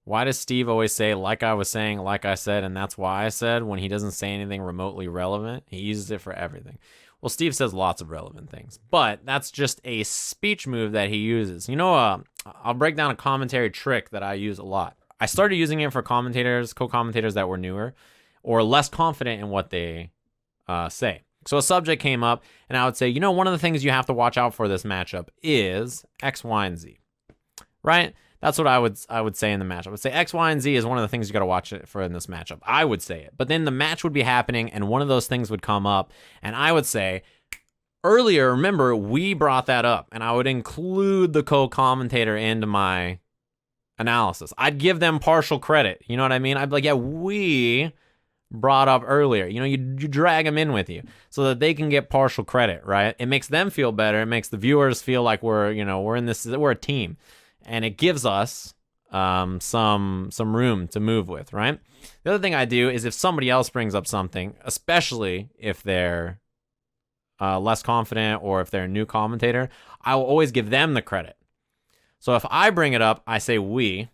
Why does Steve always say, like I was saying, like I said, and that's why I said, when he doesn't say anything remotely relevant? He uses it for everything. Well, Steve says lots of relevant things, but that's just a speech move that he uses. I'll break down a commentary trick that I use a lot. I started using it for commentators, co-commentators that were newer or less confident in what they say. So a subject came up, and I would say, one of the things you have to watch out for this matchup is X, Y, and Z, right? That's what I would say in the matchup. I would say X, Y, and Z is one of the things you got to watch for in this matchup. I would say it. But then the match would be happening, and one of those things would come up, and I would say, earlier, remember, we brought that up, and I would include the co-commentator into my analysis. I'd give them partial credit. You know what I mean? I'd be like, yeah, we brought up earlier. You drag them in with you so that they can get partial credit, right? It makes them feel better. It makes the viewers feel like we're a team. And it gives us some room to move with, right? The other thing I do is if somebody else brings up something, especially if they're less confident or if they're a new commentator, I will always give them the credit. So if I bring it up, I say we.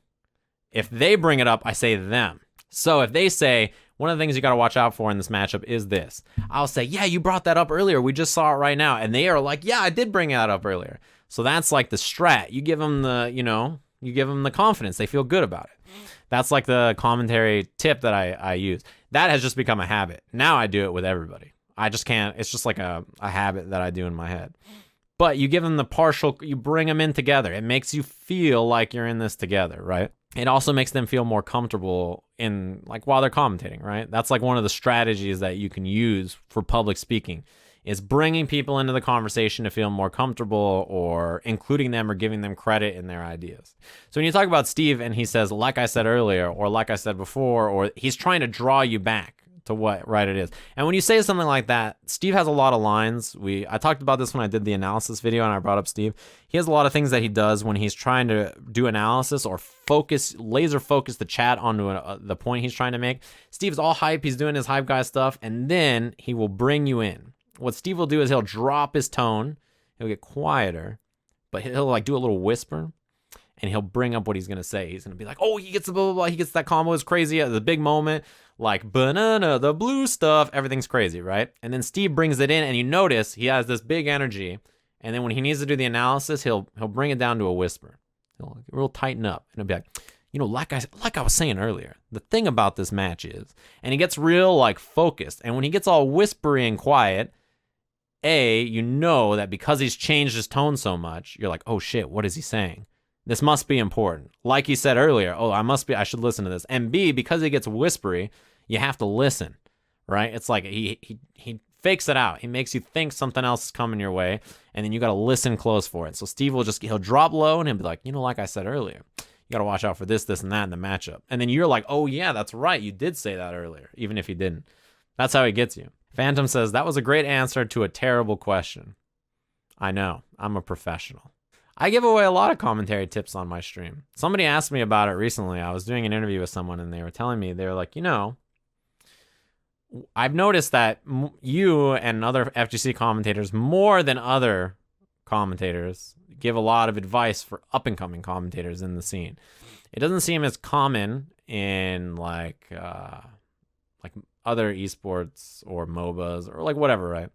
If they bring it up, I say them. So if they say, one of the things you got to watch out for in this matchup is this, I'll say, yeah, you brought that up earlier. We just saw it right now. And they are like, yeah, I did bring that up earlier. So that's like the strat. You give them the confidence. They feel good about it. That's like the commentary tip that I use. That has just become a habit. Now I do it with everybody. I just can't. It's just like a habit that I do in my head. But you give them the partial, you bring them in together. It makes you feel like you're in this together, right? It also makes them feel more comfortable in, like, while they're commentating, right? That's like one of the strategies that you can use for public speaking, is bringing people into the conversation to feel more comfortable or including them or giving them credit in their ideas. So when you talk about Steve and he says, like I said earlier, or like I said before, or he's trying to draw you back to what right it is. And when you say something like that, Steve has a lot of lines. I talked about this when I did the analysis video and I brought up Steve. He has a lot of things that he does when he's trying to do analysis or laser focus the chat onto the point he's trying to make. Steve's all hype. He's doing his hype guy stuff, and then he will bring you in. What Steve will do is he'll drop his tone. He'll get quieter, but he'll like do a little whisper, and he'll bring up what he's going to say. He's going to be like, oh, he gets the blah, blah, blah. He gets that combo. It's crazy. The big moment, like banana, the blue stuff, everything's crazy, right? And then Steve brings it in, and you notice he has this big energy. And then when he needs to do the analysis, he'll bring it down to a whisper. He'll tighten up, and he'll be like, like I was saying earlier, the thing about this match is, and he gets real like focused. And when he gets all whispery and quiet, you know that because he's changed his tone so much, you're like, oh shit, what is he saying? This must be important. Like he said earlier, I should listen to this. And B, because he gets whispery, you have to listen, right? It's like he fakes it out. He makes you think something else is coming your way, and then you got to listen close for it. So Steve he'll drop low and he'll be like, like I said earlier, you got to watch out for this, and that in the matchup. And then you're like, oh yeah, that's right. You did say that earlier, even if you didn't. That's how he gets you. Phantom says, that was a great answer to a terrible question. I know. I'm a professional. I give away a lot of commentary tips on my stream. Somebody asked me about it recently. I was doing an interview with someone, and they were telling me, they were like, I've noticed that you and other FGC commentators, more than other commentators, give a lot of advice for up-and-coming commentators in the scene. It doesn't seem as common in like other esports or MOBAs or like whatever, right?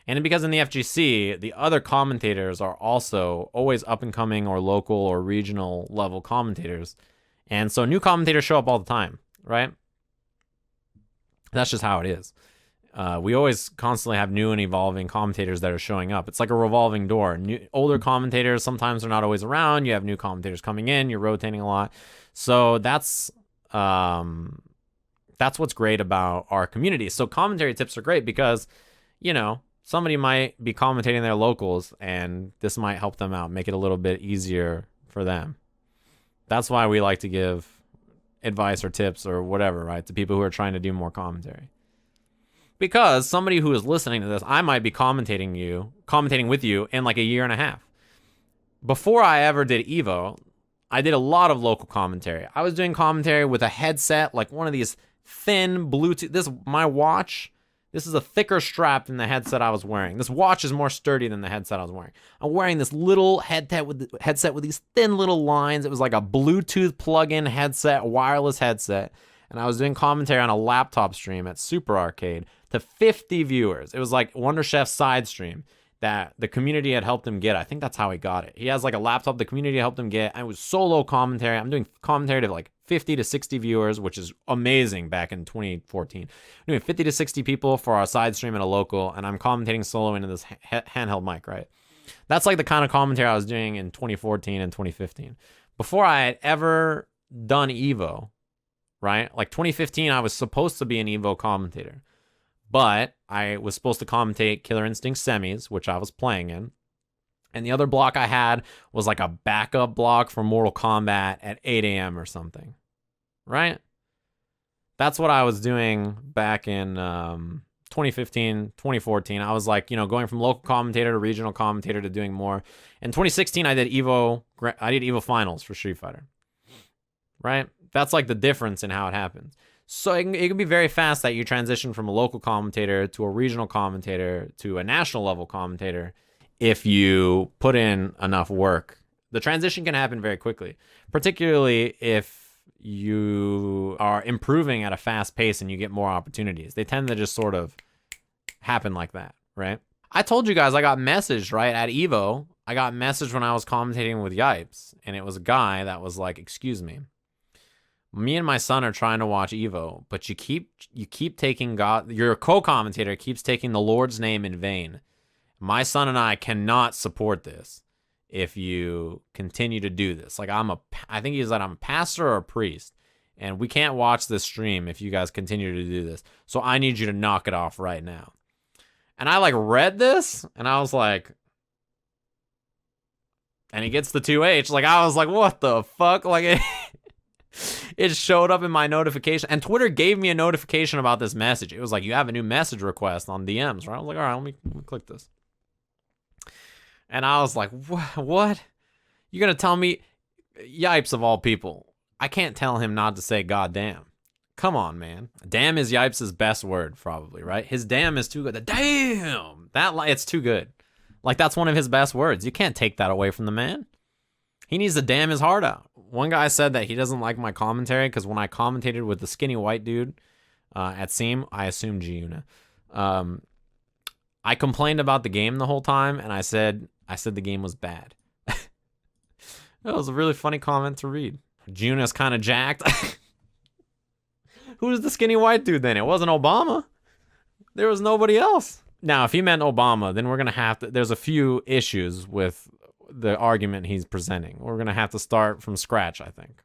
And because in the FGC, the other commentators are also always up-and-coming or local or regional level commentators. And so new commentators show up all the time, right? That's just how it is. We always constantly have new and evolving commentators that are showing up. It's like a revolving door. Older commentators, sometimes they're not always around. You have new commentators coming in. You're rotating a lot. So that's what's great about our community. So commentary tips are great because, somebody might be commentating their locals, and this might help them out, make it a little bit easier for them. That's why we like to give advice or tips or whatever, right, to people who are trying to do more commentary. Because somebody who is listening to this, I might be commentating with you in like a year and a half. Before I ever did Evo, I did a lot of local commentary. I was doing commentary with a headset, like one of these thin Bluetooth. My watch, This is a thicker strap than the headset I was wearing. This watch is more sturdy than the headset I was wearing. I'm wearing this little headset with these thin little lines. It was like a Bluetooth plug-in headset, wireless headset. And I was doing commentary on a laptop stream at Super Arcade to 50 viewers. It was like Wonder Chef's side stream that the community had helped him get. I think that's how he got it. He has like a laptop the community helped him get. And it was solo commentary. I'm doing commentary to like 50 to 60 viewers, which is amazing back in 2014. I'm doing 50 to 60 people for our side stream at a local, and I'm commentating solo into this handheld mic, right? That's like the kind of commentary I was doing in 2014 and 2015. Before I had ever done Evo, right? Like 2015, I was supposed to be an Evo commentator, but I was supposed to commentate Killer Instinct semis, which I was playing in. And the other block I had was like a backup block for Mortal Kombat at 8 a.m. or something, right? That's what I was doing back in 2015, 2014. I was like, going from local commentator to regional commentator to doing more. In 2016, I did Evo finals for Street Fighter, right? That's like the difference in how it happens. So it can be very fast that you transition from a local commentator to a regional commentator to a national level commentator if you put in enough work. The transition can happen very quickly, particularly if you are improving at a fast pace and you get more opportunities. They tend to just sort of happen like that, right? I told you guys I got messaged, right, at Evo. I got messaged when I was commentating with Yipes, and it was a guy that was like, "Excuse me. Me and my son are trying to watch Evo, but you keep taking God, your co-commentator keeps taking the Lord's name in vain. My son and I cannot support this if you continue to do this. Like I think he said I'm a pastor or a priest, and we can't watch this stream if you guys continue to do this. So I need you to knock it off right now." And I like read this, and I was like, and he gets the 2H. Like I was like, what the fuck? Like it showed up in my notification, and Twitter gave me a notification about this message. It was like, you have a new message request on DMs, right? I was like, all right, let me click this. And I was like, what? You're going to tell me, Yipes of all people, I can't tell him not to say goddamn. Come on, man. Damn is Yipes' best word, probably, right? His damn is too good. The damn! It's too good. Like, that's one of his best words. You can't take that away from the man. He needs to damn his heart out. One guy said that he doesn't like my commentary because when I commentated with the skinny white dude at Seam, I assume Giuna, I complained about the game the whole time, and I said the game was bad. That was a really funny comment to read. Giuna's kind of jacked. Who's the skinny white dude then? It wasn't Obama. There was nobody else. Now, if he meant Obama, then we're going to have to... There's a few issues with the argument he's presenting. We're going to have to start from scratch, I think.